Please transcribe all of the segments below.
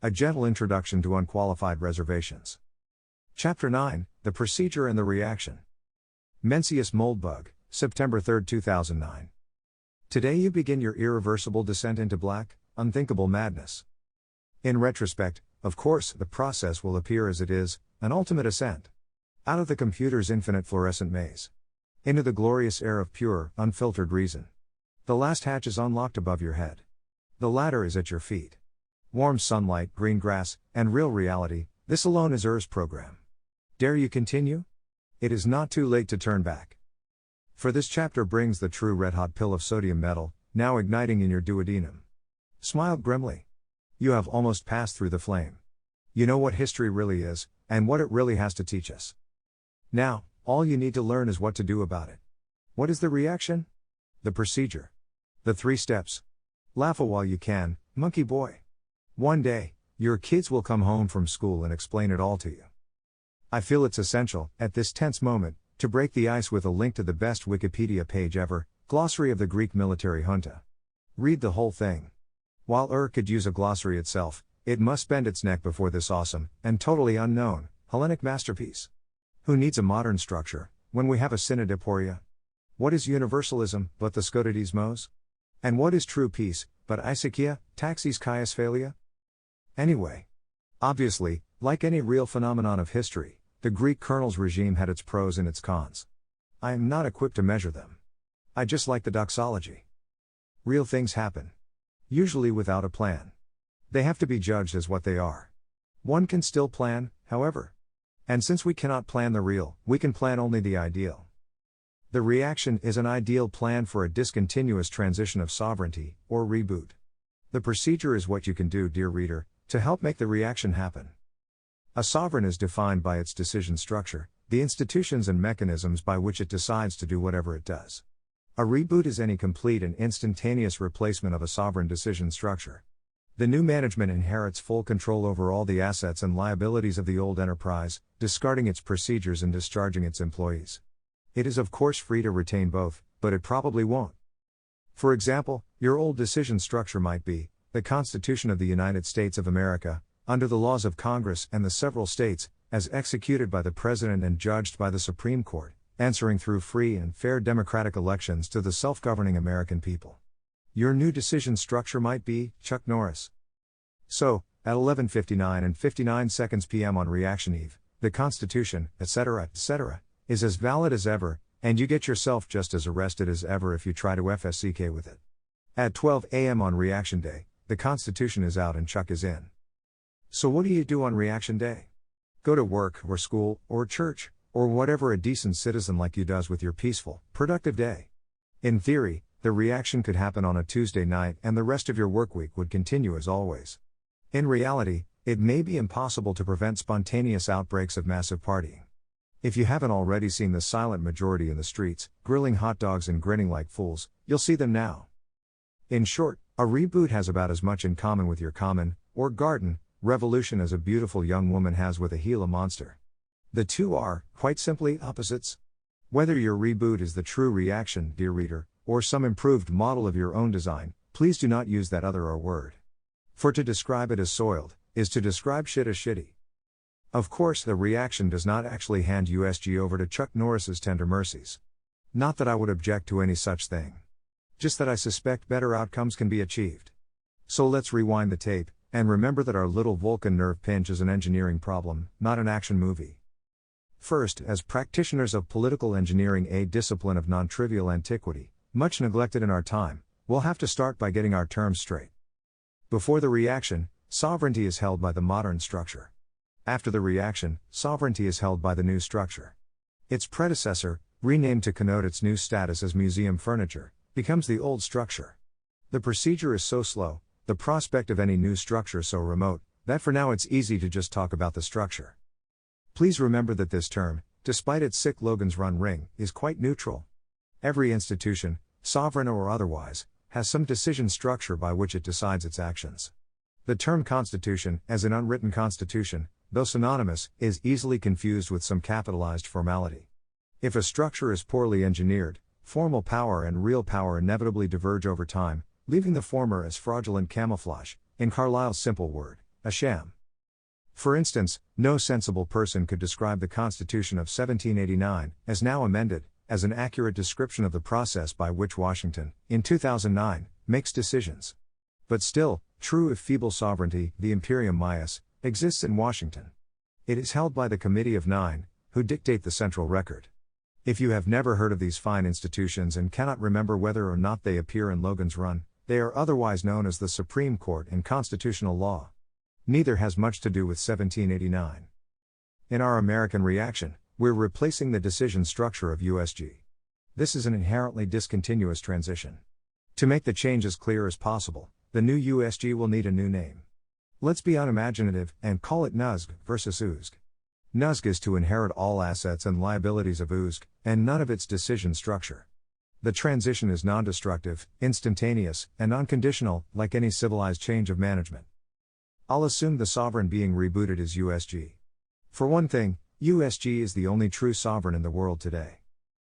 A Gentle Introduction to Unqualified Reservations. Chapter 9, The Procedure and the Reaction. Mencius Moldbug, September 3, 2009. Today you begin your irreversible descent into black, unthinkable madness. In retrospect, of course, the process will appear as it is, an ultimate ascent. Out of the computer's infinite fluorescent maze. Into the glorious air of pure, unfiltered reason. The last hatch is unlocked above your head. The ladder is at your feet. Warm sunlight, green grass, and real reality, this alone is Earth's program. Dare you continue? It is not too late to turn back. For this chapter brings the true red-hot pill of sodium metal, now igniting in your duodenum. Smile grimly. You have almost passed through the flame. You know what history really is, and what it really has to teach us. Now, all you need to learn is what to do about it. What is the reaction? The procedure. The 3 steps. Laugh a while you can, monkey boy. One day, your kids will come home from school and explain it all to you. I feel it's essential, at this tense moment, to break the ice with a link to the best Wikipedia page ever, Glossary of the Greek Military Junta. Read the whole thing. While could use a glossary itself, it must bend its neck before this awesome, and totally unknown, Hellenic masterpiece. Who needs a modern structure, when we have a synodeporia? What is universalism, but the skodidismos? And what is true peace, but isakia, taxis chiasphalia? Anyway. Obviously, like any real phenomenon of history, the Greek colonel's regime had its pros and its cons. I am not equipped to measure them. I just like the doxology. Real things happen. Usually without a plan. They have to be judged as what they are. One can still plan, however. And since we cannot plan the real, we can plan only the ideal. The reaction is an ideal plan for a discontinuous transition of sovereignty, or reboot. The procedure is what you can do, dear reader, to help make the reaction happen. A sovereign is defined by its decision structure, the institutions and mechanisms by which it decides to do whatever it does. A reboot is any complete and instantaneous replacement of a sovereign decision structure. The new management inherits full control over all the assets and liabilities of the old enterprise, discarding its procedures and discharging its employees. It is of course free to retain both, but it probably won't. For example, your old decision structure might be, the Constitution of the United States of America, under the laws of Congress and the several states, as executed by the President and judged by the Supreme Court, answering through free and fair democratic elections to the self-governing American people. Your new decision structure might be, Chuck Norris. So, at 11:59 and 59 seconds p.m. on Reaction Eve, the Constitution, etc., is as valid as ever, and you get yourself just as arrested as ever if you try to FSCK with it. At 12 a.m. on Reaction Day, the Constitution is out and Chuck is in. So what do you do on Reaction Day? Go to work, or school, or church, or whatever a decent citizen like you does with your peaceful, productive day. In theory, the reaction could happen on a Tuesday night and the rest of your workweek would continue as always. In reality, it may be impossible to prevent spontaneous outbreaks of massive partying. If you haven't already seen the silent majority in the streets, grilling hot dogs and grinning like fools, you'll see them now. In short, a reboot has about as much in common with your common, or garden, revolution as a beautiful young woman has with a Gila monster. The two are, quite simply, opposites. Whether your reboot is the true reaction, dear reader, or some improved model of your own design, please do not use that other or word. For to describe it as soiled, is to describe shit as shitty. Of course, the reaction does not actually hand USG over to Chuck Norris's tender mercies. Not that I would object to any such thing. Just that I suspect better outcomes can be achieved. So let's rewind the tape, and remember that our little Vulcan nerve pinch is an engineering problem, not an action movie. First, as practitioners of political engineering, a discipline of non-trivial antiquity, much neglected in our time, we'll have to start by getting our terms straight. Before the reaction, sovereignty is held by the modern structure. After the reaction, sovereignty is held by the new structure. Its predecessor, renamed to connote its new status as museum furniture, becomes the old structure. The procedure is so slow, the prospect of any new structure so remote, that for now it's easy to just talk about the structure. Please remember that this term, despite its sick Logan's Run ring, is quite neutral. Every institution, sovereign or otherwise, has some decision structure by which it decides its actions. The term constitution, as in unwritten constitution, though synonymous, is easily confused with some capitalized formality. If a structure is poorly engineered, formal power and real power inevitably diverge over time, leaving the former as fraudulent camouflage, in Carlyle's simple word, a sham. For instance, no sensible person could describe the Constitution of 1789, as now amended, as an accurate description of the process by which Washington, in 2009, makes decisions. But still, true if feeble sovereignty, the imperium maius, exists in Washington. It is held by the Committee of Nine, who dictate the central record. If you have never heard of these fine institutions and cannot remember whether or not they appear in Logan's Run, they are otherwise known as the Supreme Court in constitutional law. Neither has much to do with 1789. In our American reaction, we're replacing the decision structure of USG. This is an inherently discontinuous transition. To make the change as clear as possible, the new USG will need a new name. Let's be unimaginative and call it NUSG versus USG. NUSG is to inherit all assets and liabilities of USG, and none of its decision structure. The transition is non-destructive, instantaneous, and unconditional, like any civilized change of management. I'll assume the sovereign being rebooted is USG. For one thing, USG is the only true sovereign in the world today.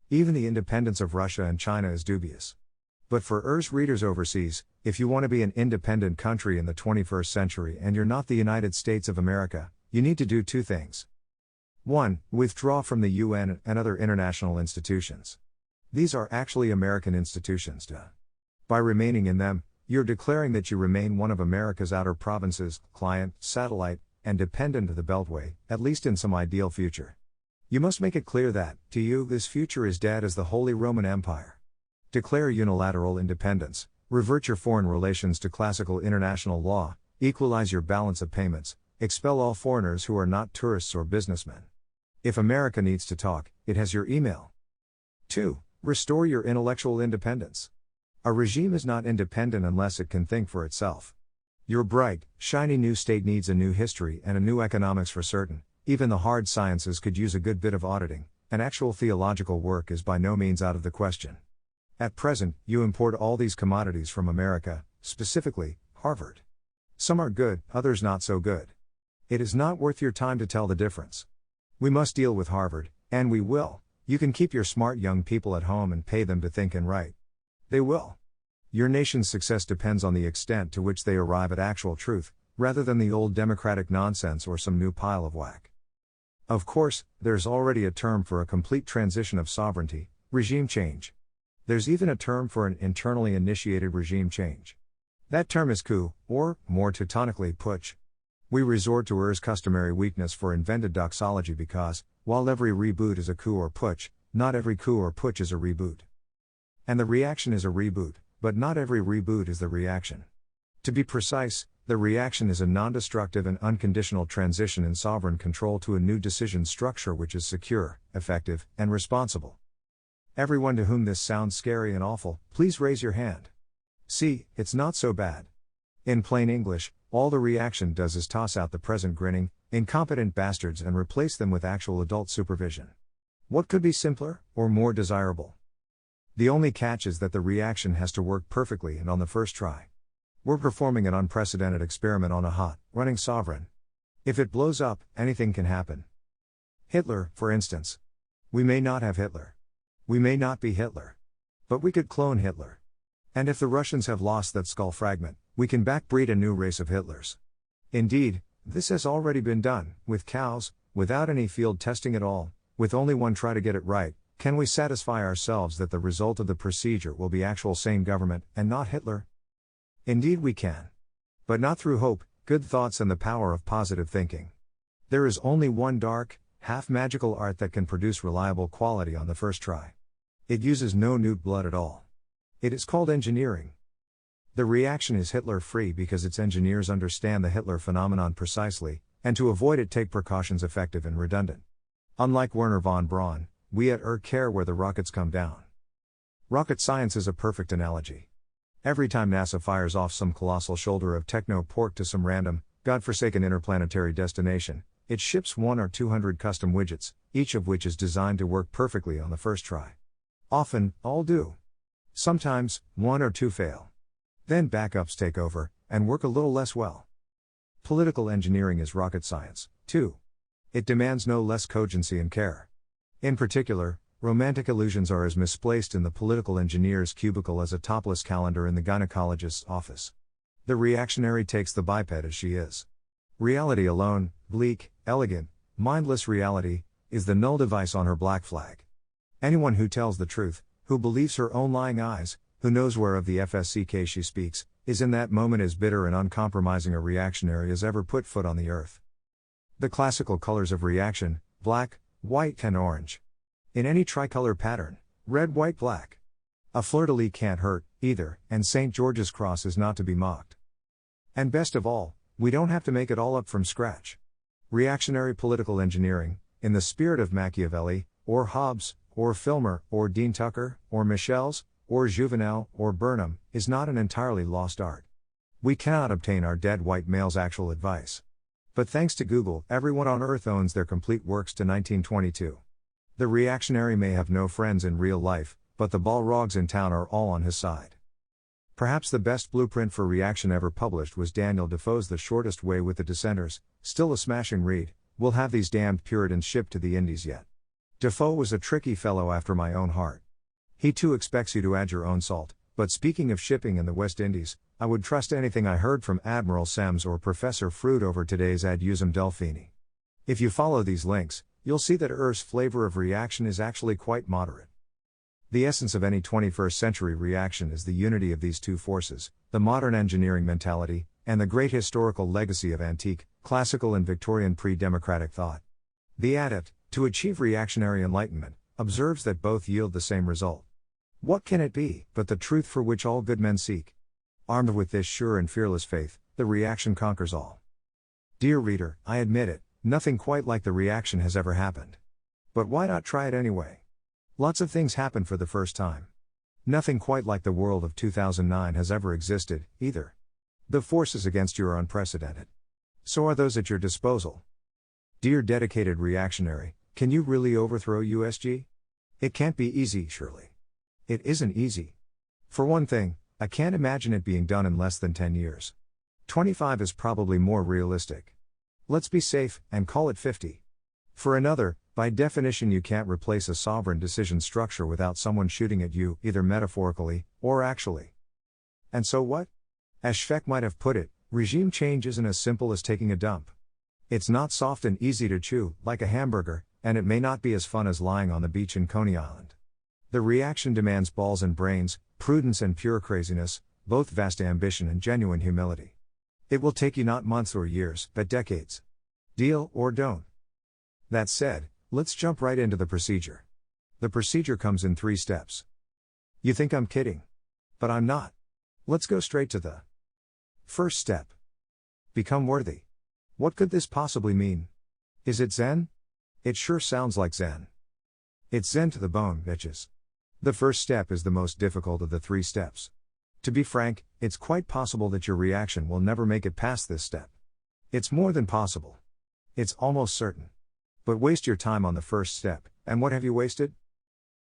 Even the independence of Russia and China is dubious. But for readers overseas, if you want to be an independent country in the 21st century and you're not the United States of America, you need to do two things. 1. Withdraw from the UN and other international institutions. These are actually American institutions. By remaining in them, you're declaring that you remain one of America's outer provinces, client, satellite, and dependent of the Beltway, at least in some ideal future. You must make it clear that, to you, this future is dead as the Holy Roman Empire. Declare unilateral independence, revert your foreign relations to classical international law, equalize your balance of payments, expel all foreigners who are not tourists or businessmen. If America needs to talk, it has your email. 2. Restore your intellectual independence. A regime is not independent unless it can think for itself. Your bright, shiny new state needs a new history and a new economics for certain. Even the hard sciences could use a good bit of auditing, and actual theological work is by no means out of the question. At present, you import all these commodities from America, specifically, Harvard. Some are good, others not so good. It is not worth your time to tell the difference. We must deal with Harvard, and we will. You can keep your smart young people at home and pay them to think and write. They will. Your nation's success depends on the extent to which they arrive at actual truth, rather than the old democratic nonsense or some new pile of whack. Of course, there's already a term for a complete transition of sovereignty, regime change. There's even a term for an internally initiated regime change. That term is coup, or, more teutonically, putsch. We resort to Ur's customary weakness for invented doxology because, while every reboot is a coup or putsch, not every coup or putsch is a reboot. And the reaction is a reboot, but not every reboot is the reaction. To be precise, the reaction is a non-destructive and unconditional transition in sovereign control to a new decision structure which is secure, effective, and responsible. Everyone to whom this sounds scary and awful, please raise your hand. See, it's not so bad. In plain English, all the reaction does is toss out the present grinning, incompetent bastards and replace them with actual adult supervision. What could be simpler, or more desirable? The only catch is that the reaction has to work perfectly and on the first try. We're performing an unprecedented experiment on a hot, running sovereign. If it blows up, anything can happen. Hitler, for instance. We may not have Hitler. We may not be Hitler. But we could clone Hitler. And if the Russians have lost that skull fragment, we can backbreed a new race of Hitlers. Indeed, this has already been done, with cows, without any field testing at all, with only one try to get it right. Can we satisfy ourselves that the result of the procedure will be actual sane government, and not Hitler? Indeed we can. But not through hope, good thoughts and the power of positive thinking. There is only one dark, half-magical art that can produce reliable quality on the first try. It uses no newt blood at all. It is called engineering. The reaction is Hitler-free because its engineers understand the Hitler phenomenon precisely, and to avoid it take precautions effective and redundant. Unlike Werner von Braun, we at care where the rockets come down. Rocket science is a perfect analogy. Every time NASA fires off some colossal shoulder of techno-pork to some random, godforsaken interplanetary destination, it ships 100 or 200 custom widgets, each of which is designed to work perfectly on the first try. Often, all do. Sometimes, 1 or 2 fail. Then backups take over, and work a little less well. Political engineering is rocket science, too. It demands no less cogency and care. In particular, romantic illusions are as misplaced in the political engineer's cubicle as a topless calendar in the gynecologist's office. The reactionary takes the biped as she is. Reality alone, bleak, elegant, mindless reality, is the null device on her black flag. Anyone who tells the truth, who believes her own lying eyes, who knows whereof the FSCK she speaks, is in that moment as bitter and uncompromising a reactionary as ever put foot on the earth. The classical colors of reaction, black, white and orange. In any tricolor pattern, red, white, black. A fleur-de-lis can't hurt, either, and St. George's Cross is not to be mocked. And best of all, we don't have to make it all up from scratch. Reactionary political engineering, in the spirit of Machiavelli, or Hobbes, or Filmer, or Dean Tucker, or Michels, or Juvenal, or Burnham, is not an entirely lost art. We cannot obtain our dead white male's actual advice. But thanks to Google, everyone on Earth owns their complete works to 1922. The reactionary may have no friends in real life, but the Balrogs in town are all on his side. Perhaps the best blueprint for reaction ever published was Daniel Defoe's The Shortest Way with the Dissenters, still a smashing read. We'll have these damned Puritans shipped to the Indies yet. Defoe was a tricky fellow after my own heart. He too expects you to add your own salt, but speaking of shipping in the West Indies, I would trust anything I heard from Admiral Sams or Professor Froude over today's Ad Usum Delphini. If you follow these links, you'll see that Earth's flavor of reaction is actually quite moderate. The essence of any 21st century reaction is the unity of these two forces, the modern engineering mentality, and the great historical legacy of antique, classical and Victorian pre-democratic thought. The adept, to achieve reactionary enlightenment, observes that both yield the same result. What can it be, but the truth for which all good men seek? Armed with this sure and fearless faith, the reaction conquers all. Dear reader, I admit it, nothing quite like the reaction has ever happened. But why not try it anyway? Lots of things happen for the first time. Nothing quite like the world of 2009 has ever existed, either. The forces against you are unprecedented. So are those at your disposal. Dear dedicated reactionary, can you really overthrow USG? It can't be easy, surely. It isn't easy. For one thing, I can't imagine it being done in less than 10 years. 25 is probably more realistic. Let's be safe, and call it 50. For another, by definition you can't replace a sovereign decision structure without someone shooting at you, either metaphorically, or actually. And so what? As Schweck might have put it, regime change isn't as simple as taking a dump. It's not soft and easy to chew, like a hamburger, and it may not be as fun as lying on the beach in Coney Island. The reaction demands balls and brains, prudence and pure craziness, both vast ambition and genuine humility. It will take you not months or years, but decades. Deal or don't. That said, let's jump right into the procedure. The procedure comes in 3 steps. You think I'm kidding? But I'm not. Let's go straight to the first step. Become worthy. What could this possibly mean? Is it Zen? It sure sounds like Zen. It's Zen to the bone, bitches. The first step is the most difficult of the 3 steps. To be frank, it's quite possible that your reaction will never make it past this step. It's more than possible. It's almost certain. But waste your time on the first step, and what have you wasted?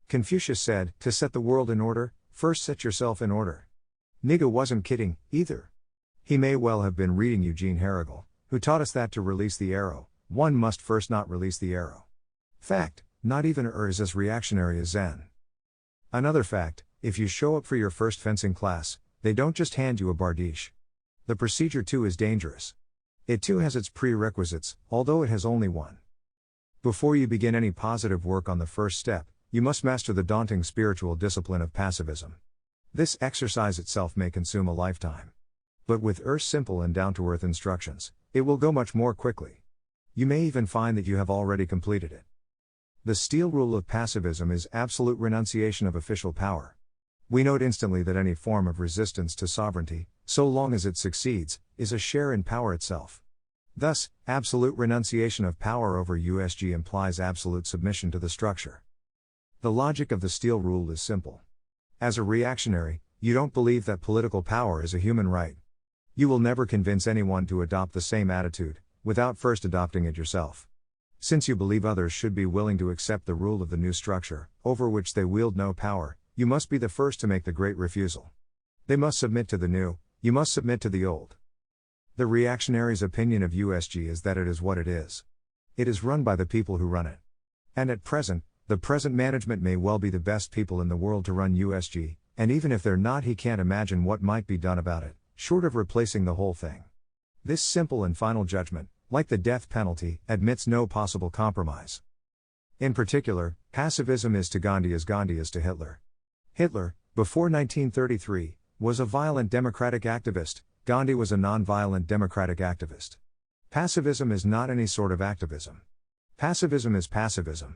Confucius said, to set the world in order, first set yourself in order. Nigga wasn't kidding, either. He may well have been reading Eugene Herrigel, who taught us that to release the arrow, one must first not release the arrow. Fact, not even is as reactionary as Zen. Another fact, if you show up for your first fencing class, they don't just hand you a bardiche. The procedure too is dangerous. It too has its prerequisites, although it has only one. Before you begin any positive work on the first step, you must master the daunting spiritual discipline of passivism. This exercise itself may consume a lifetime. But with Earth's simple and down-to-earth instructions, it will go much more quickly. You may even find that you have already completed it. The steel rule of passivism is absolute renunciation of official power. We note instantly that any form of resistance to sovereignty, so long as it succeeds, is a share in power itself. Thus, absolute renunciation of power over USG implies absolute submission to the structure. The logic of the steel rule is simple. As a reactionary, you don't believe that political power is a human right. You will never convince anyone to adopt the same attitude, without first adopting it yourself. Since you believe others should be willing to accept the rule of the new structure, over which they wield no power, you must be the first to make the great refusal. They must submit to the new, you must submit to the old. The reactionary's opinion of USG is that it is what it is. It is run by the people who run it. And at present, the present management may well be the best people in the world to run USG, and even if they're not, he can't imagine what might be done about it, short of replacing the whole thing. This simple and final judgment, like the death penalty, admits no possible compromise. In particular, passivism is to Gandhi as Gandhi is to Hitler. Hitler, before 1933, was a violent democratic activist. Gandhi was a non-violent democratic activist. Passivism is not any sort of activism. Passivism is passivism.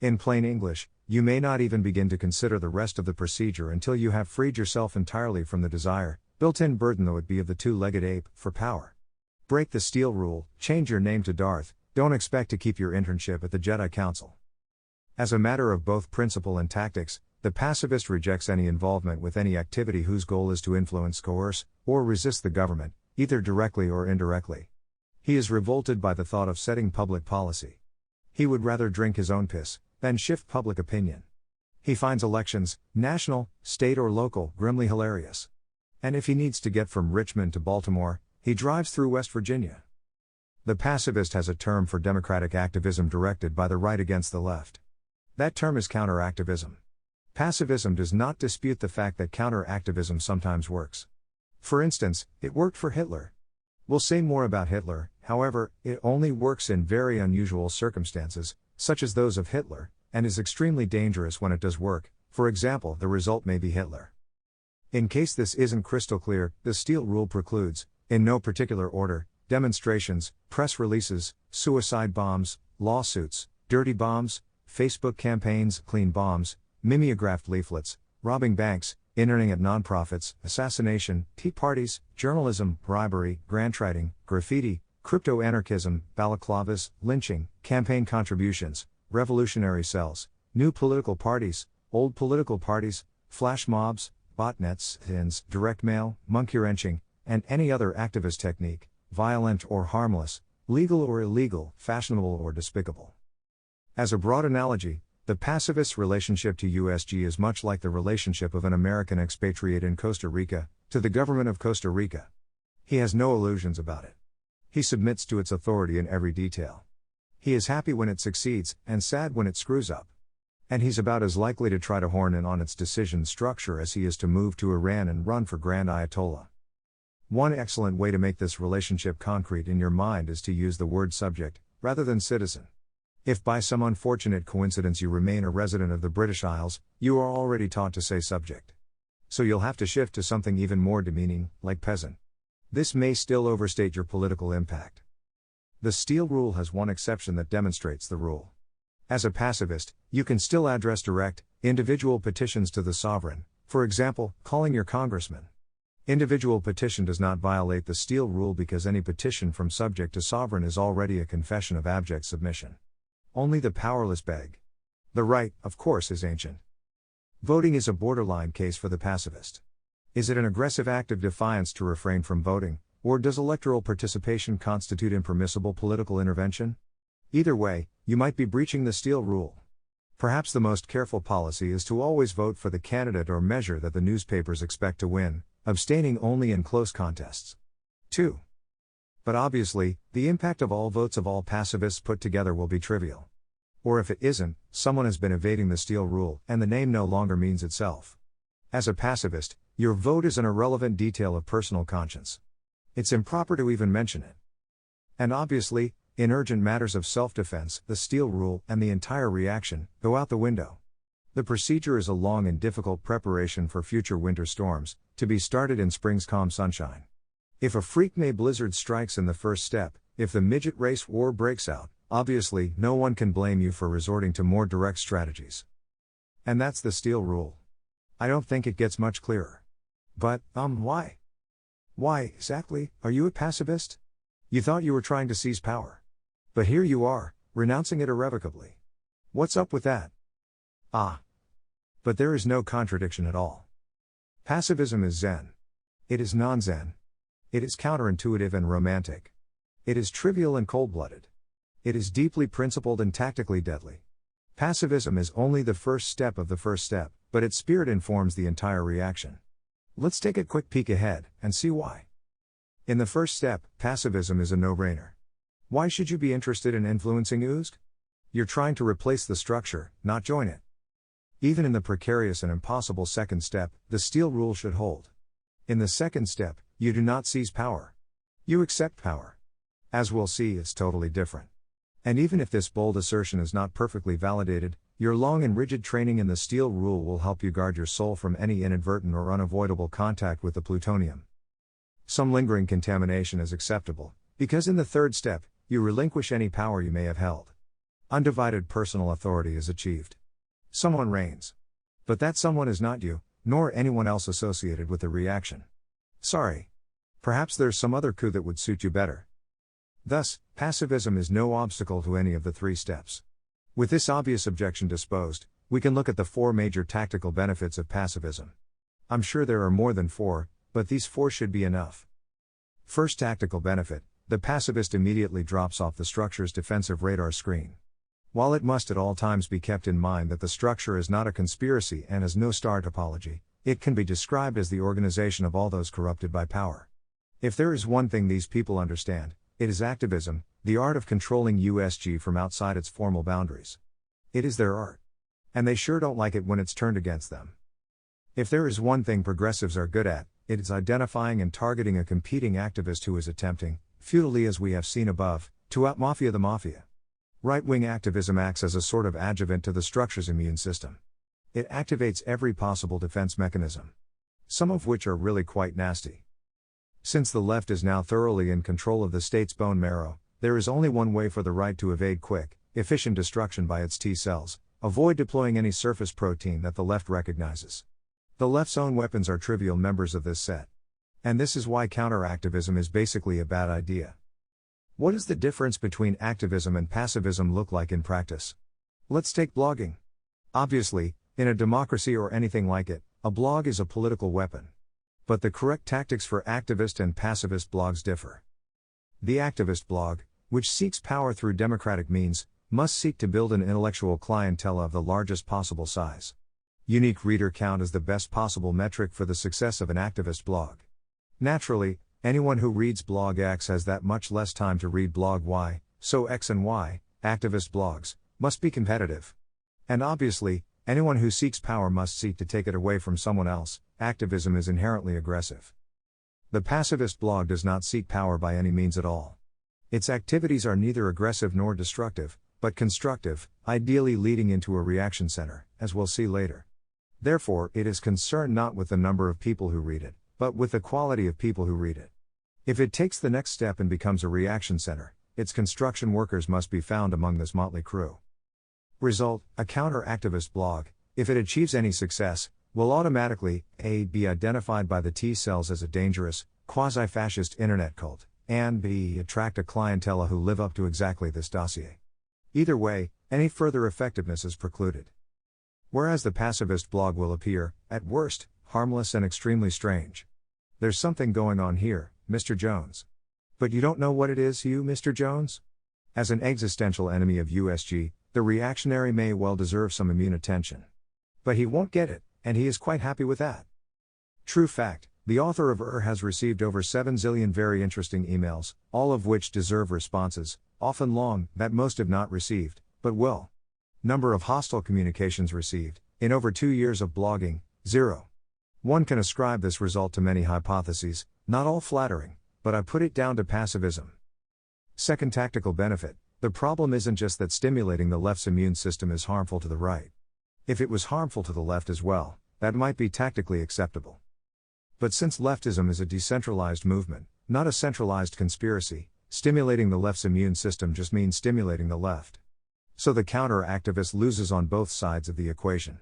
In plain English, you may not even begin to consider the rest of the procedure until you have freed yourself entirely from the desire, built-in burden though it be of the two-legged ape, for power. Break the steel rule, change your name to Darth, don't expect to keep your internship at the Jedi Council. As a matter of both principle and tactics, the pacifist rejects any involvement with any activity whose goal is to influence, coerce, or resist the government, either directly or indirectly. He is revolted by the thought of setting public policy. He would rather drink his own piss than shift public opinion. He finds elections, national, state or local, grimly hilarious. And if he needs to get from Richmond to Baltimore, he drives through West Virginia. The pacifist has a term for democratic activism directed by the right against the left. That term is counteractivism. Passivism does not dispute the fact that counteractivism sometimes works. For instance, it worked for Hitler. We'll say more about Hitler, however, it only works in very unusual circumstances, such as those of Hitler, and is extremely dangerous when it does work. For example, the result may be Hitler. In case this isn't crystal clear, the steel rule precludes, in no particular order, demonstrations, press releases, suicide bombs, lawsuits, dirty bombs, Facebook campaigns, clean bombs, mimeographed leaflets, robbing banks, interning at nonprofits, assassination, tea parties, journalism, bribery, grant writing, graffiti, crypto-anarchism, balaclavas, lynching, campaign contributions, revolutionary cells, new political parties, old political parties, flash mobs, botnets, tins, direct mail, monkey wrenching, and any other activist technique, violent or harmless, legal or illegal, fashionable or despicable. As a broad analogy, the pacifist's relationship to USG is much like the relationship of an American expatriate in Costa Rica to the government of Costa Rica. He has no illusions about it. He submits to its authority in every detail. He is happy when it succeeds, and sad when it screws up. And he's about as likely to try to horn in on its decision structure as he is to move to Iran and run for Grand Ayatollah. One excellent way to make this relationship concrete in your mind is to use the word subject, rather than citizen. If by some unfortunate coincidence you remain a resident of the British Isles, you are already taught to say subject. So you'll have to shift to something even more demeaning, like peasant. This may still overstate your political impact. The steel rule has one exception that demonstrates the rule. As a pacifist, you can still address direct, individual petitions to the sovereign, for example, calling your congressman. Individual petition does not violate the steel rule because any petition from subject to sovereign is already a confession of abject submission. Only the powerless beg. The right, of course, is ancient. Voting is a borderline case for the pacifist. Is it an aggressive act of defiance to refrain from voting, or does electoral participation constitute impermissible political intervention? Either way, you might be breaching the steel rule. Perhaps the most careful policy is to always vote for the candidate or measure that the newspapers expect to win, abstaining only in close contests. 2. But obviously, the impact of all votes of all pacifists put together will be trivial. Or if it isn't, someone has been evading the steel rule, and the name no longer means itself. As a pacifist, your vote is an irrelevant detail of personal conscience. It's improper to even mention it. And obviously, in urgent matters of self-defense, the steel rule and the entire reaction go out the window. The procedure is a long and difficult preparation for future winter storms, to be started in spring's calm sunshine. If a freak May blizzard strikes in the first step, if the midget race war breaks out, obviously no one can blame you for resorting to more direct strategies. And that's the steel rule. I don't think it gets much clearer. But, why? Why, exactly, are you a pacifist? You thought you were trying to seize power. But here you are, renouncing it irrevocably. What's up with that? But there is no contradiction at all. Passivism is Zen. It is non-Zen. It is counterintuitive and romantic. It is trivial and cold-blooded. It is deeply principled and tactically deadly. Passivism is only the first step of the first step, but its spirit informs the entire reaction. Let's take a quick peek ahead, and see why. In the first step, passivism is a no-brainer. Why should you be interested in influencing USG? You're trying to replace the structure, not join it. Even in the precarious and impossible second step, the steel rule should hold. In the second step, you do not seize power. You accept power. As we'll see, it's totally different. And even if this bold assertion is not perfectly validated, your long and rigid training in the steel rule will help you guard your soul from any inadvertent or unavoidable contact with the plutonium. Some lingering contamination is acceptable, because in the third step, you relinquish any power you may have held. Undivided personal authority is achieved. Someone reigns. But that someone is not you, nor anyone else associated with the reaction. Sorry. Perhaps there's some other coup that would suit you better. Thus, passivism is no obstacle to any of the three steps. With this obvious objection disposed, we can look at the four major tactical benefits of passivism. I'm sure there are more than four, but these four should be enough. First tactical benefit, the passivist immediately drops off the structure's defensive radar screen. While it must at all times be kept in mind that the structure is not a conspiracy and has no star topology, it can be described as the organization of all those corrupted by power. If there is one thing these people understand, it is activism, the art of controlling USG from outside its formal boundaries. It is their art. And they sure don't like it when it's turned against them. If there is one thing progressives are good at, it is identifying and targeting a competing activist who is attempting, futilely as we have seen above, to outmafia the mafia. Right-wing activism acts as a sort of adjuvant to the structure's immune system. It activates every possible defense mechanism. Some of which are really quite nasty. Since the left is now thoroughly in control of the state's bone marrow, there is only one way for the right to evade quick, efficient destruction by its T cells: avoid deploying any surface protein that the left recognizes. The left's own weapons are trivial members of this set. And this is why counteractivism is basically a bad idea. What does the difference between activism and passivism look like in practice? Let's take blogging. Obviously, in a democracy or anything like it, a blog is a political weapon. But the correct tactics for activist and pacifist blogs differ. The activist blog, which seeks power through democratic means, must seek to build an intellectual clientele of the largest possible size. Unique reader count is the best possible metric for the success of an activist blog. Naturally, anyone who reads blog X has that much less time to read blog Y, so X and Y, activist blogs, must be competitive. And obviously, anyone who seeks power must seek to take it away from someone else. Activism is inherently aggressive. The pacifist blog does not seek power by any means at all. Its activities are neither aggressive nor destructive, but constructive, ideally leading into a reaction center, as we'll see later. Therefore, it is concerned not with the number of people who read it, but with the quality of people who read it. If it takes the next step and becomes a reaction center, its construction workers must be found among this motley crew. Result: a counter-activist blog, if it achieves any success, will automatically, A, be identified by the T cells as a dangerous, quasi-fascist internet cult, and B, attract a clientele who live up to exactly this dossier. Either way, any further effectiveness is precluded. Whereas the pacifist blog will appear, at worst, harmless and extremely strange. There's something going on here, Mr. Jones. But you don't know what it is, you, Mr. Jones? As an existential enemy of USG, the reactionary may well deserve some immune attention. But he won't get it, and he is quite happy with that. True fact, the author of has received over 7 zillion very interesting emails, all of which deserve responses, often long, that most have not received, but will. Number of hostile communications received, in over 2 years of blogging, 0. One can ascribe this result to many hypotheses, not all flattering, but I put it down to passivism. Second tactical benefit: the problem isn't just that stimulating the left's immune system is harmful to the right. If it was harmful to the left as well, that might be tactically acceptable. But since leftism is a decentralized movement, not a centralized conspiracy, stimulating the left's immune system just means stimulating the left. So the counter-activist loses on both sides of the equation.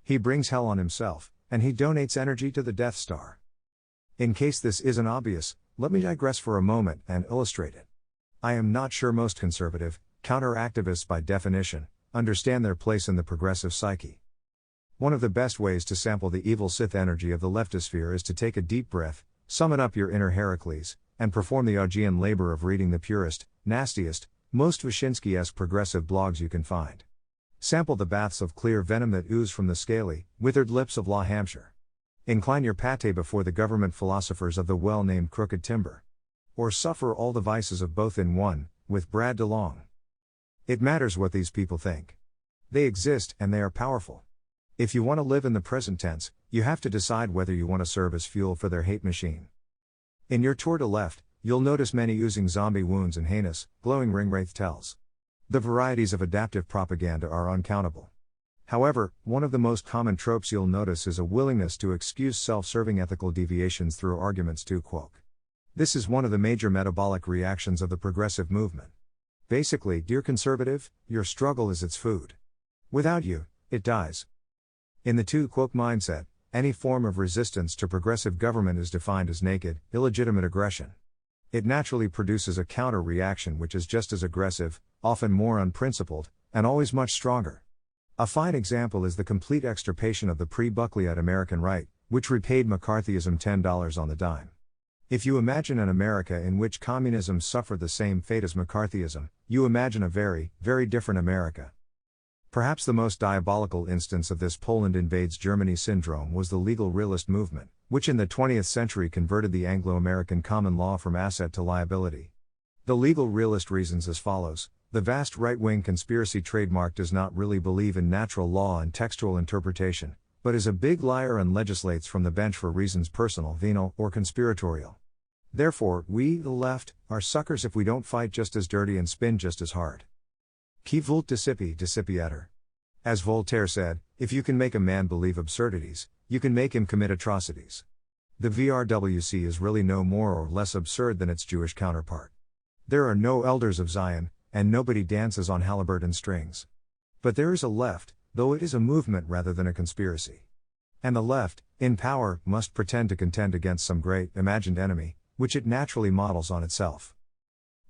He brings hell on himself, and he donates energy to the Death Star. In case this isn't obvious, let me digress for a moment and illustrate it. I am not sure most conservative, counter-activists by definition, understand their place in the progressive psyche. One of the best ways to sample the evil Sith energy of the leftosphere is to take a deep breath, summon up your inner Heracles, and perform the Augean labor of reading the purest, nastiest, most Wyszynski-esque progressive blogs you can find. Sample the baths of clear venom that ooze from the scaly, withered lips of La Hampshire. Incline your pate before the government philosophers of the well-named crooked timber. Or suffer all the vices of both in one, with Brad DeLong. It matters what these people think. They exist, and they are powerful. If you want to live in the present tense, you have to decide whether you want to serve as fuel for their hate machine. In your tour de left, you'll notice many oozing zombie wounds and heinous, glowing ringwraith tells. The varieties of adaptive propaganda are uncountable. However, one of the most common tropes you'll notice is a willingness to excuse self-serving ethical deviations through arguments too quoque. This is one of the major metabolic reactions of the progressive movement. Basically, dear conservative, your struggle is its food. Without you, it dies. In the too quoque mindset, any form of resistance to progressive government is defined as naked, illegitimate aggression. It naturally produces a counter-reaction which is just as aggressive, often more unprincipled, and always much stronger. A fine example is the complete extirpation of the pre-Buckleyite American right, which repaid McCarthyism $10 on the dime. If you imagine an America in which communism suffered the same fate as McCarthyism, you imagine a very, very different America. Perhaps the most diabolical instance of this Poland invades Germany syndrome was the legal realist movement, which in the 20th century converted the Anglo-American common law from asset to liability. The legal realist reasons as follows: the vast right-wing conspiracy trademark does not really believe in natural law and textual interpretation, but is a big liar and legislates from the bench for reasons personal, venal, or conspiratorial. Therefore, we, the left, are suckers if we don't fight just as dirty and spin just as hard. Qui vult discipiatur. As Voltaire said, if you can make a man believe absurdities, you can make him commit atrocities. The VRWC is really no more or less absurd than its Jewish counterpart. There are no elders of Zion, and nobody dances on Halliburton strings. But there is a left, though it is a movement rather than a conspiracy. And the left, in power, must pretend to contend against some great, imagined enemy, which it naturally models on itself.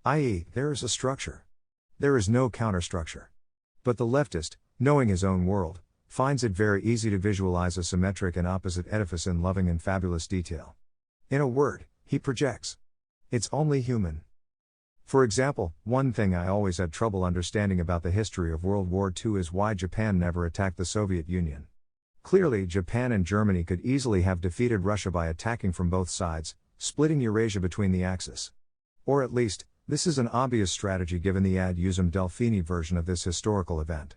I.e., there is a structure. There is no counterstructure. But the leftist, knowing his own world, finds it very easy to visualize a symmetric and opposite edifice in loving and fabulous detail. In a word, he projects. It's only human. For example, one thing I always had trouble understanding about the history of World War II is why Japan never attacked the Soviet Union. Clearly, Japan and Germany could easily have defeated Russia by attacking from both sides, splitting Eurasia between the axis. Or at least, this is an obvious strategy given the ad usum Delphini version of this historical event.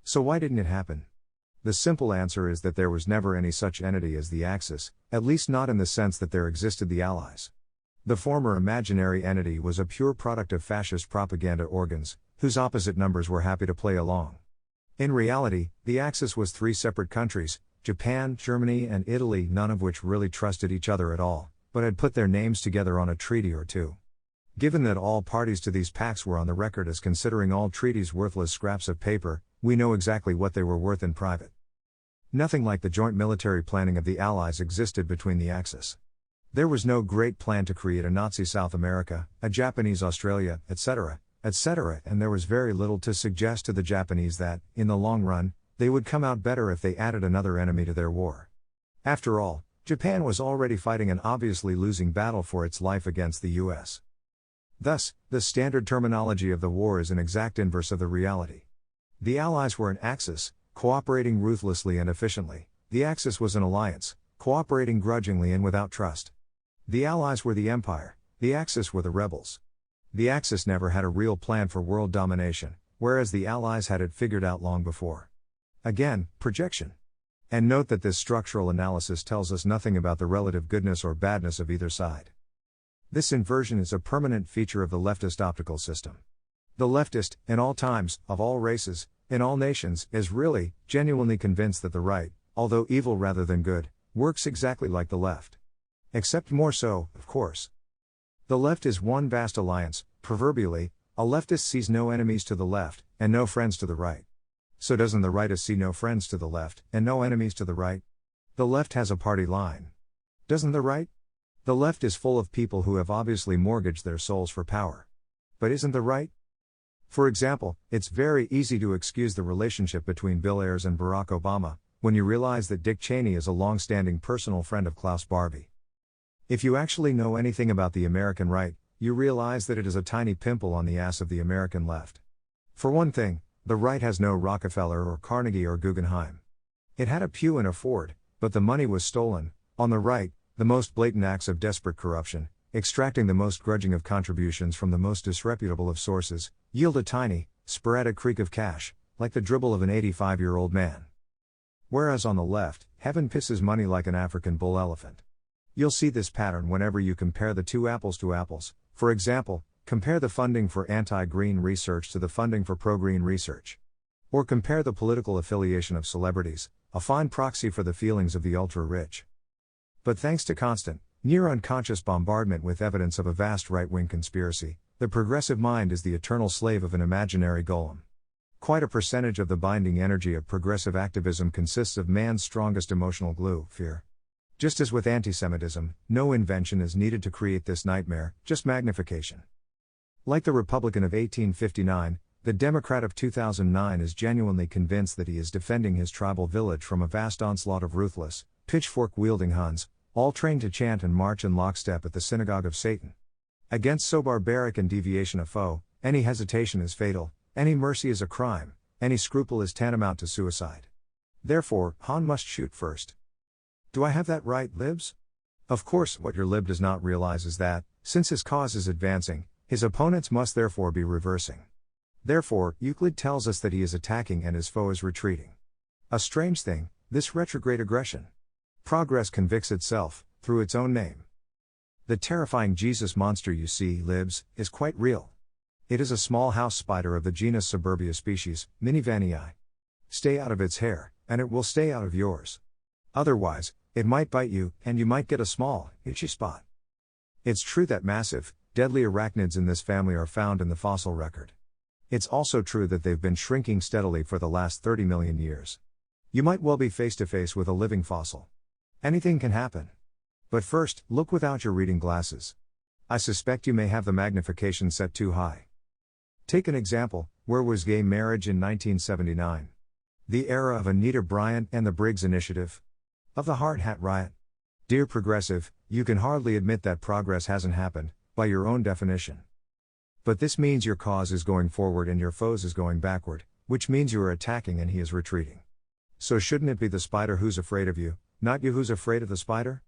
So why didn't it happen? The simple answer is that there was never any such entity as the Axis, at least not in the sense that there existed the Allies. The former imaginary entity was a pure product of fascist propaganda organs, whose opposite numbers were happy to play along. In reality, the Axis was three separate countries, Japan, Germany and Italy, none of which really trusted each other at all, but had put their names together on a treaty or two. Given that all parties to these pacts were on the record as considering all treaties worthless scraps of paper, we know exactly what they were worth in private. Nothing like the joint military planning of the Allies existed between the Axis. There was no great plan to create a Nazi South America, a Japanese Australia, etc., and there was very little to suggest to the Japanese that, in the long run, they would come out better if they added another enemy to their war. After all, Japan was already fighting an obviously losing battle for its life against the US. Thus, the standard terminology of the war is an exact inverse of the reality. The Allies were an axis, cooperating ruthlessly and efficiently. The Axis was an alliance, cooperating grudgingly and without trust. The Allies were the empire, the Axis were the rebels. The Axis never had a real plan for world domination, whereas the Allies had it figured out long before. Again, projection. And note that this structural analysis tells us nothing about the relative goodness or badness of either side. This inversion is a permanent feature of the leftist optical system. The leftist, in all times, of all races, in all nations, is really, genuinely convinced that the right, although evil rather than good, works exactly like the left. Except more so, of course. The left is one vast alliance. Proverbially, a leftist sees no enemies to the left, and no friends to the right. So doesn't the rightist see no friends to the left, and no enemies to the right? The left has a party line. Doesn't the right? The left is full of people who have obviously mortgaged their souls for power. But isn't the right? For example, it's very easy to excuse the relationship between Bill Ayers and Barack Obama, when you realize that Dick Cheney is a long-standing personal friend of Klaus Barbie. If you actually know anything about the American right, you realize that it is a tiny pimple on the ass of the American left. For one thing, the right has no Rockefeller or Carnegie or Guggenheim. It had a Pew and a Ford, but the money was stolen. On the right, the most blatant acts of desperate corruption, extracting the most grudging of contributions from the most disreputable of sources, yield a tiny, sporadic creak of cash, like the dribble of an 85-year-old man. Whereas on the left, heaven pisses money like an African bull elephant. You'll see this pattern whenever you compare the two apples to apples. For example, compare the funding for anti-green research to the funding for pro-green research. Or compare the political affiliation of celebrities, a fine proxy for the feelings of the ultra-rich. But thanks to constant, near-unconscious bombardment with evidence of a vast right-wing conspiracy, the progressive mind is the eternal slave of an imaginary golem. Quite a percentage of the binding energy of progressive activism consists of man's strongest emotional glue, fear. Just as with antisemitism, no invention is needed to create this nightmare, just magnification. Like the Republican of 1859, the Democrat of 2009 is genuinely convinced that he is defending his tribal village from a vast onslaught of ruthless, pitchfork-wielding Huns, all trained to chant and march in lockstep at the synagogue of Satan. Against so barbaric and deviation a foe, any hesitation is fatal, any mercy is a crime, any scruple is tantamount to suicide. Therefore, Han must shoot first. Do I have that right, libs? Of course, what your lib does not realize is that, since his cause is advancing, his opponents must therefore be reversing. Therefore, Euclid tells us that he is attacking and his foe is retreating. A strange thing, this retrograde aggression. Progress convicts itself, through its own name. The terrifying Jesus monster you see, libs, is quite real. It is a small house spider of the genus Suburbia species, Minivanii. Stay out of its hair, and it will stay out of yours. Otherwise, it might bite you, and you might get a small, itchy spot. It's true that massive, deadly arachnids in this family are found in the fossil record. It's also true that they've been shrinking steadily for the last 30 million years. You might well be face to face with a living fossil. Anything can happen. But first, look without your reading glasses. I suspect you may have the magnification set too high. Take an example, where was gay marriage in 1979? The era of Anita Bryant and the Briggs Initiative? Of the Hard Hat Riot? Dear progressive, you can hardly admit that progress hasn't happened, by your own definition. But this means your cause is going forward and your foes is going backward, which means you are attacking and he is retreating. So shouldn't it be the spider who's afraid of you, not you who's afraid of the spider?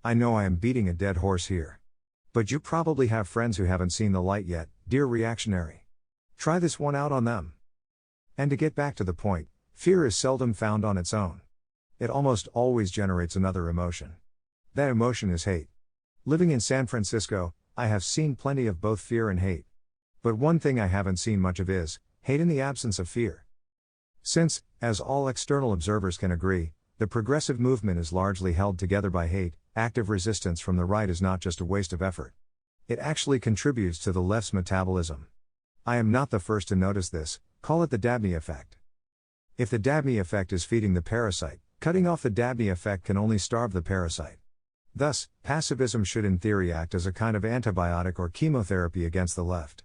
I know I am beating a dead horse here. But you probably have friends who haven't seen the light yet, dear reactionary. Try this one out on them. And to get back to the point, fear is seldom found on its own. It almost always generates another emotion. That emotion is hate. Living in San Francisco, I have seen plenty of both fear and hate. But one thing I haven't seen much of is hate in the absence of fear. Since, as all external observers can agree, the progressive movement is largely held together by hate, active resistance from the right is not just a waste of effort. It actually contributes to the left's metabolism. I am not the first to notice this, call it the Dabney effect. If the Dabney effect is feeding the parasite, cutting off the Dabney effect can only starve the parasite. Thus, passivism should in theory act as a kind of antibiotic or chemotherapy against the left.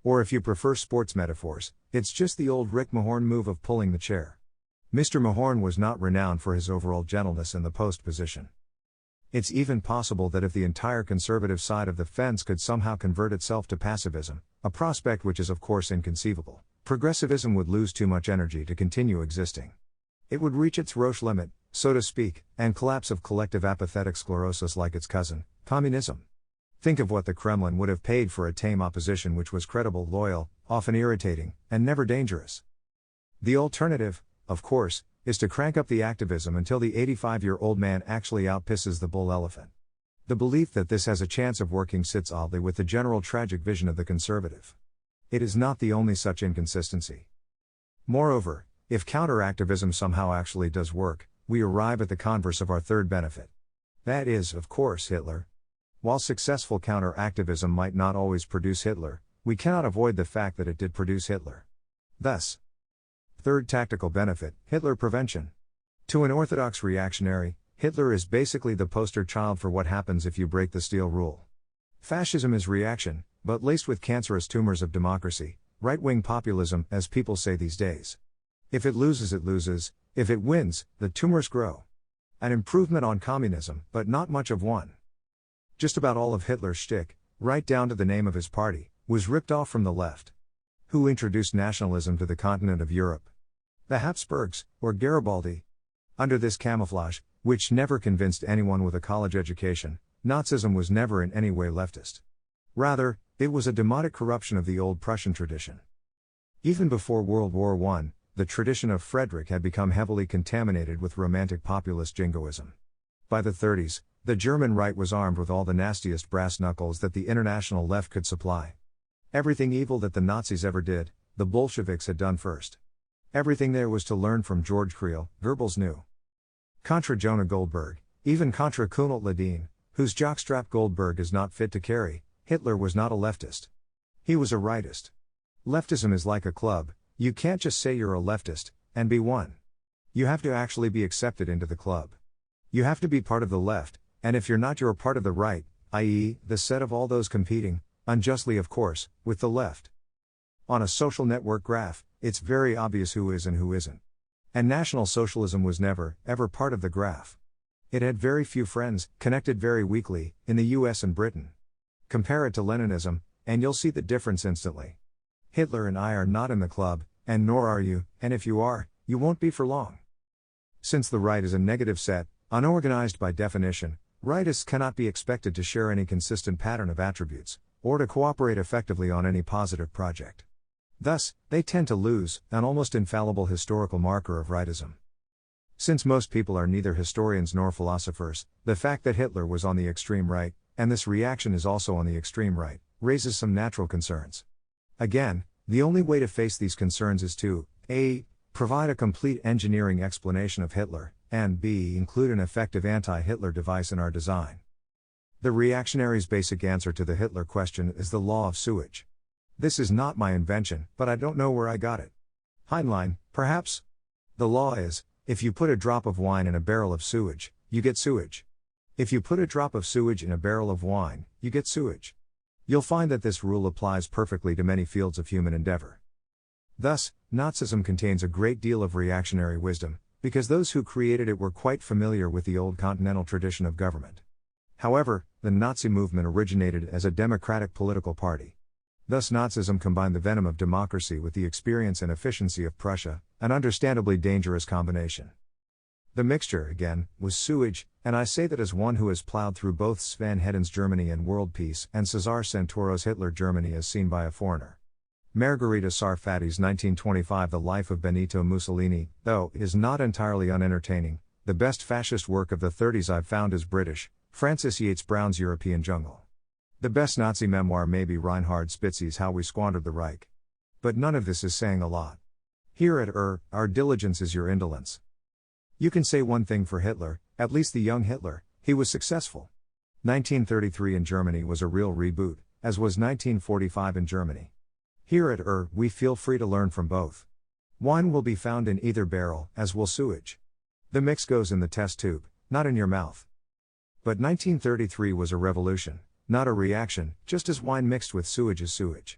Or if you prefer sports metaphors, it's just the old Rick Mahorn move of pulling the chair. Mr. Mahorn was not renowned for his overall gentleness in the post position. It's even possible that if the entire conservative side of the fence could somehow convert itself to passivism, a prospect which is of course inconceivable, progressivism would lose too much energy to continue existing. It would reach its Roche limit, so to speak, and collapse of collective apathetic sclerosis like its cousin, communism. Think of what the Kremlin would have paid for a tame opposition which was credible, loyal, often irritating, and never dangerous. The alternative, of course, is to crank up the activism until the 85-year-old man actually outpisses the bull elephant. The belief that this has a chance of working sits oddly with the general tragic vision of the conservative. It is not the only such inconsistency. Moreover, if counter-activism somehow actually does work, we arrive at the converse of our third benefit. That is, of course, Hitler. While successful counter-activism might not always produce Hitler, we cannot avoid the fact that it did produce Hitler. Thus, third tactical benefit, Hitler prevention. To an orthodox reactionary, Hitler is basically the poster child for what happens if you break the steel rule. Fascism is reaction, but laced with cancerous tumors of democracy, right-wing populism, as people say these days. If it loses, it loses. If it wins, the tumors grow. An improvement on communism, but not much of one. Just about all of Hitler's shtick, right down to the name of his party, was ripped off from the left. Who introduced nationalism to the continent of Europe? The Habsburgs, or Garibaldi. Under this camouflage, which never convinced anyone with a college education, Nazism was never in any way leftist. Rather, it was a demotic corruption of the old Prussian tradition. Even before World War I, the tradition of Frederick had become heavily contaminated with romantic populist jingoism. By the 30s, the German right was armed with all the nastiest brass knuckles that the international left could supply. Everything evil that the Nazis ever did, the Bolsheviks had done first. Everything there was to learn from George Creel, Goebbels knew. Contra Jonah Goldberg, even contra Kunal Ladin, whose jockstrap Goldberg is not fit to carry, Hitler was not a leftist. He was a rightist. Leftism is like a club, you can't just say you're a leftist, and be one. You have to actually be accepted into the club. You have to be part of the left, and if you're not, you're part of the right, i.e., the set of all those competing, unjustly of course, with the left. On a social network graph, it's very obvious who is and who isn't. And National Socialism was never, ever part of the graph. It had very few friends, connected very weakly, in the US and Britain. Compare it to Leninism, and you'll see the difference instantly. Hitler and I are not in the club, and nor are you, and if you are, you won't be for long. Since the right is a negative set, unorganized by definition, rightists cannot be expected to share any consistent pattern of attributes, or to cooperate effectively on any positive project. Thus, they tend to lose, an almost infallible historical marker of rightism. Since most people are neither historians nor philosophers, the fact that Hitler was on the extreme right, and this reaction is also on the extreme right, raises some natural concerns. Again, the only way to face these concerns is to a. Provide a complete engineering explanation of Hitler, and b. Include an effective anti-Hitler device in our design. The reactionaries' basic answer to the Hitler question is the law of sewage. This is not my invention, but I don't know where I got it. Heinlein, perhaps? The law is, if you put a drop of wine in a barrel of sewage, you get sewage. If you put a drop of sewage in a barrel of wine, you get sewage. You'll find that this rule applies perfectly to many fields of human endeavor. Thus, Nazism contains a great deal of reactionary wisdom, because those who created it were quite familiar with the old continental tradition of government. However, the Nazi movement originated as a democratic political party. Thus Nazism combined the venom of democracy with the experience and efficiency of Prussia, an understandably dangerous combination. The mixture, again, was sewage, and I say that as one who has plowed through both Sven Hedden's Germany and World Peace and Cesar Santoro's Hitler Germany as seen by a foreigner. Margherita Sarfati's 1925 The Life of Benito Mussolini, though, is not entirely unentertaining. The best fascist work of the 30s I've found is British, Francis Yates Brown's European Jungle. The best Nazi memoir may be Reinhard Spitz's How We Squandered the Reich. But none of this is saying a lot. Here at our diligence is your indolence. You can say one thing for Hitler, at least the young Hitler, he was successful. 1933 in Germany was a real reboot, as was 1945 in Germany. Here at we feel free to learn from both. Wine will be found in either barrel, as will sewage. The mix goes in the test tube, not in your mouth. But 1933 was a revolution, not a reaction, just as wine mixed with sewage is sewage.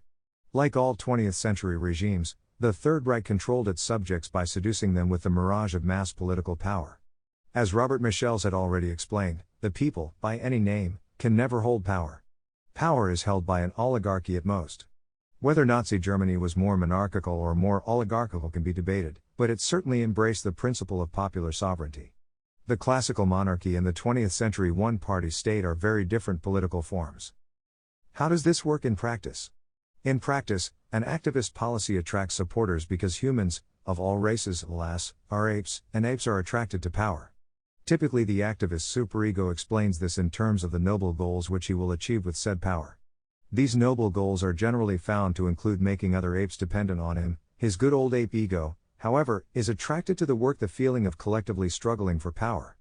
Like all 20th century regimes, the Third Reich controlled its subjects by seducing them with the mirage of mass political power. As Robert Michels had already explained, the people, by any name, can never hold power. Power is held by an oligarchy at most. Whether Nazi Germany was more monarchical or more oligarchical can be debated, but it certainly embraced the principle of popular sovereignty. The classical monarchy and the 20th century one-party state are very different political forms. How does this work in practice? In practice, an activist policy attracts supporters because humans, of all races, alas, are apes, and apes are attracted to power. Typically the activist superego explains this in terms of the noble goals which he will achieve with said power. These noble goals are generally found to include making other apes dependent on him. His good old ape ego, however, is attracted to the feeling of collectively struggling for power.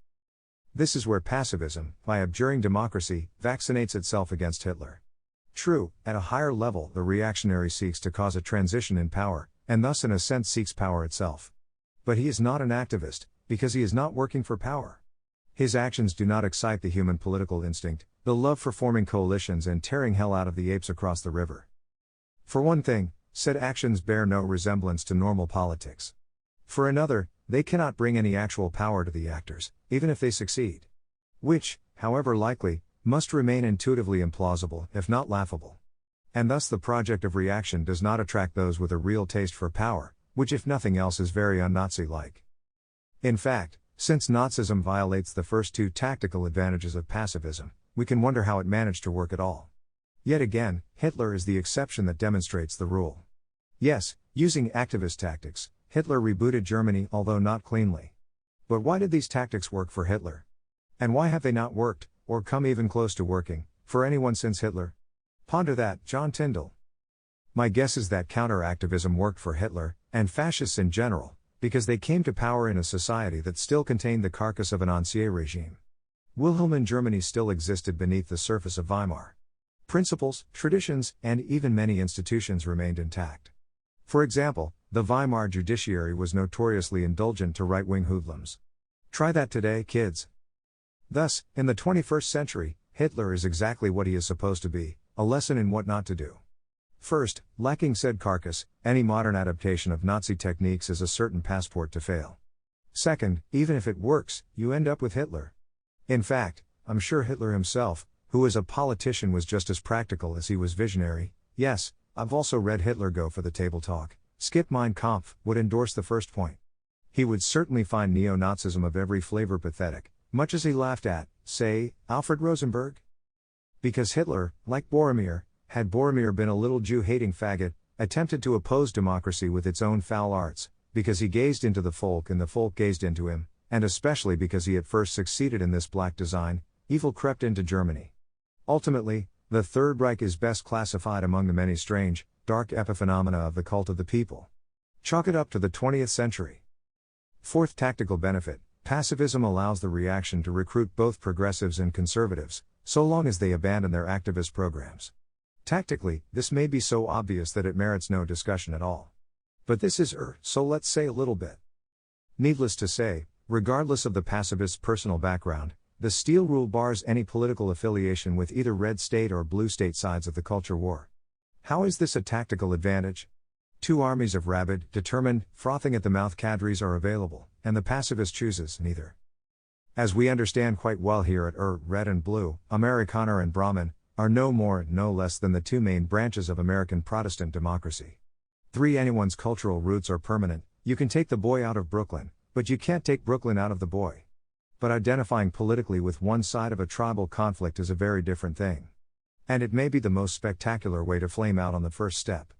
This is where passivism, by abjuring democracy, vaccinates itself against Hitler. True, at a higher level the reactionary seeks to cause a transition in power, and thus in a sense seeks power itself. But he is not an activist, because he is not working for power. His actions do not excite the human political instinct, the love for forming coalitions and tearing hell out of the apes across the river. For one thing, said actions bear no resemblance to normal politics. For another, they cannot bring any actual power to the actors, even if they succeed. Which, however likely, must remain intuitively implausible, if not laughable. And thus the project of reaction does not attract those with a real taste for power, which if nothing else is very un-Nazi-like. In fact, since Nazism violates the first two tactical advantages of passivism, we can wonder how it managed to work at all. Yet again, Hitler is the exception that demonstrates the rule. Yes, using activist tactics, Hitler rebooted Germany, although not cleanly. But why did these tactics work for Hitler? And why have they not worked, or come even close to working, for anyone since Hitler? Ponder that, John Tyndall. My guess is that counter-activism worked for Hitler, and fascists in general, because they came to power in a society that still contained the carcass of an ancien regime. Wilhelmine Germany still existed beneath the surface of Weimar. Principles, traditions, and even many institutions remained intact. For example, the Weimar judiciary was notoriously indulgent to right-wing hoodlums. Try that today, kids. Thus, in the 21st century, Hitler is exactly what he is supposed to be, a lesson in what not to do. First, lacking said carcass, any modern adaptation of Nazi techniques is a certain passport to fail. Second, even if it works, you end up with Hitler. In fact, I'm sure Hitler himself, who as a politician was just as practical as he was visionary, yes, I've also read Hitler go for the table talk, skip Mein Kampf, would endorse the first point. He would certainly find neo-Nazism of every flavor pathetic, much as he laughed at, say, Alfred Rosenberg. Because Hitler, like Boromir, had Boromir been a little Jew-hating faggot, attempted to oppose democracy with its own foul arts, because he gazed into the folk and the folk gazed into him, and especially because he at first succeeded in this black design, evil crept into Germany. Ultimately, the Third Reich is best classified among the many strange, dark epiphenomena of the cult of the people. Chalk it up to the 20th century. Fourth tactical benefit, passivism allows the reaction to recruit both progressives and conservatives, so long as they abandon their activist programs. Tactically, this may be so obvious that it merits no discussion at all. But this is so let's say a little bit. Needless to say, regardless of the pacifist's personal background, the Steel Rule bars any political affiliation with either red state or blue state sides of the culture war. How is this a tactical advantage? Two armies of rabid, determined, frothing-at-the-mouth cadres are available, and the pacifist chooses neither. As we understand quite well here at red and blue, Amerikaner and Brahmin, are no more, no less than the two main branches of American Protestant democracy. 3. Anyone's cultural roots are permanent. You can take the boy out of Brooklyn, but you can't take Brooklyn out of the boy. But identifying politically with one side of a tribal conflict is a very different thing. And it may be the most spectacular way to flame out on the first step.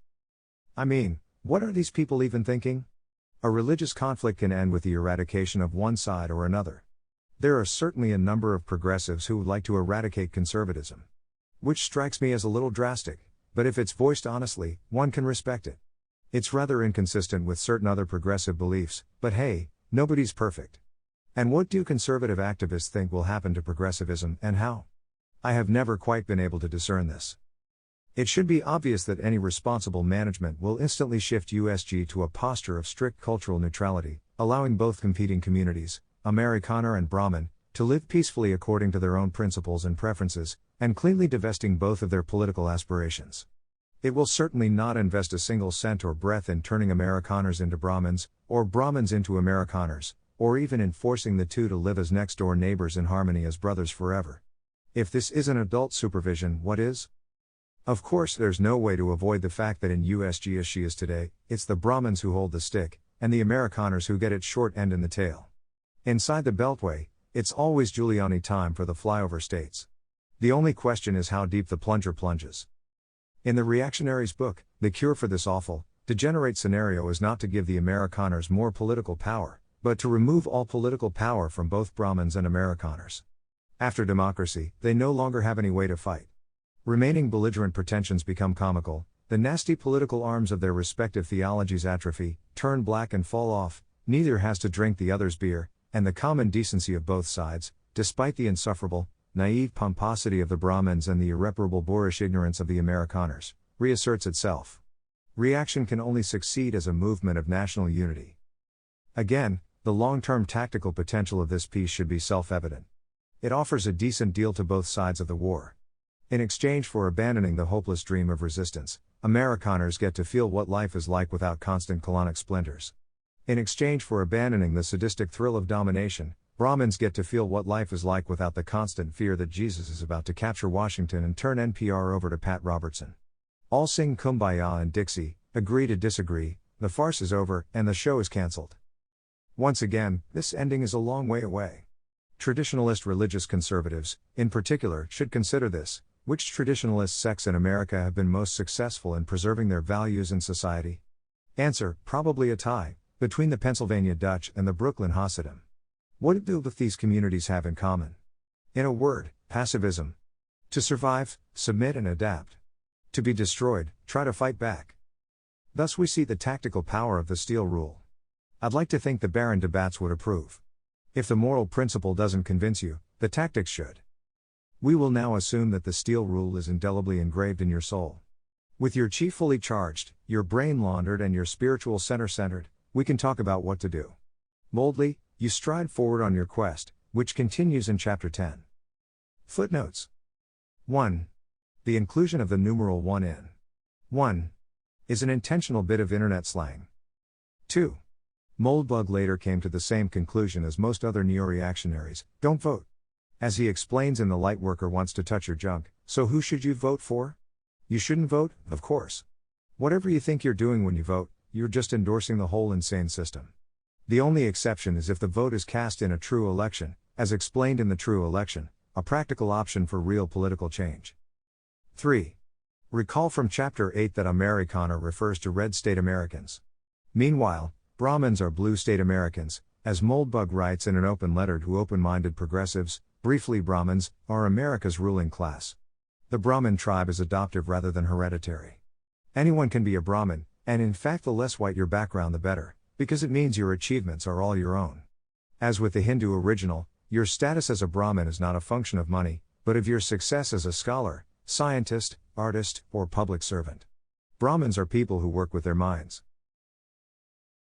I mean, what are these people even thinking? A religious conflict can end with the eradication of one side or another. There are certainly a number of progressives who would like to eradicate conservatism. Which strikes me as a little drastic, but if it's voiced honestly, one can respect it. It's rather inconsistent with certain other progressive beliefs, but hey, nobody's perfect. And what do conservative activists think will happen to progressivism, and how? I have never quite been able to discern this. It should be obvious that any responsible management will instantly shift USG to a posture of strict cultural neutrality, allowing both competing communities, Amerikaner and Brahmin, to live peacefully according to their own principles and preferences, and cleanly divesting both of their political aspirations. It will certainly not invest a single cent or breath in turning Amerikaners into Brahmins, or Brahmins into Amerikaners, or even in forcing the two to live as next-door neighbors in harmony as brothers forever. If this isn't adult supervision, what is? Of course, there's no way to avoid the fact that in USG as she is today, it's the Brahmins who hold the stick, and the Amerikaners who get its short end in the tail. Inside the Beltway, it's always Giuliani time for the flyover states. The only question is how deep the plunger plunges. In the reactionaries' book, the cure for this awful, degenerate scenario is not to give the Amerikaners more political power, but to remove all political power from both Brahmins and Amerikaners. After democracy, they no longer have any way to fight. Remaining belligerent pretensions become comical, the nasty political arms of their respective theologies atrophy, turn black and fall off, neither has to drink the other's beer, and the common decency of both sides, despite the insufferable, naive pomposity of the Brahmins and the irreparable boorish ignorance of the Amerikaners, reasserts itself. Reaction can only succeed as a movement of national unity. Again, the long-term tactical potential of this piece should be self-evident. It offers a decent deal to both sides of the war. In exchange for abandoning the hopeless dream of resistance, Amerikaners get to feel what life is like without constant colonic splinters. In exchange for abandoning the sadistic thrill of domination, Brahmins get to feel what life is like without the constant fear that Jesus is about to capture Washington and turn NPR over to Pat Robertson. All sing Kumbaya and Dixie, agree to disagree, the farce is over, and the show is cancelled. Once again, this ending is a long way away. Traditionalist religious conservatives, in particular, should consider this. Which traditionalist sects in America have been most successful in preserving their values in society? Answer, probably a tie, between the Pennsylvania Dutch and the Brooklyn Hasidim. What do both these communities have in common? In a word, passivism. To survive, submit and adapt. To be destroyed, try to fight back. Thus we see the tactical power of the steel rule. I'd like to think the Baron de Batz would approve. If the moral principle doesn't convince you, the tactics should. We will now assume that the steel rule is indelibly engraved in your soul. With your chi fully charged, your brain laundered and your spiritual center centered, we can talk about what to do. Boldly, you stride forward on your quest, which continues in Chapter 10. Footnotes. 1. The inclusion of the numeral 1 in 1 is an intentional bit of internet slang. 2. Moldbug later came to the same conclusion as most other neo-reactionaries: don't vote. As he explains in The Lightworker Wants to Touch Your Junk, so who should you vote for? You shouldn't vote, of course. Whatever you think you're doing when you vote, you're just endorsing the whole insane system. The only exception is if the vote is cast in a true election, as explained in The True Election, a practical option for real political change. 3. Recall from Chapter 8 that Americana refers to red state Americans. Meanwhile, Brahmins are blue state Americans, as Moldbug writes in an open letter to open-minded progressives. Briefly, Brahmins are America's ruling class. The Brahmin tribe is adoptive rather than hereditary. Anyone can be a Brahmin, and in fact the less white your background the better, because it means your achievements are all your own. As with the Hindu original, your status as a Brahmin is not a function of money, but of your success as a scholar, scientist, artist, or public servant. Brahmins are people who work with their minds.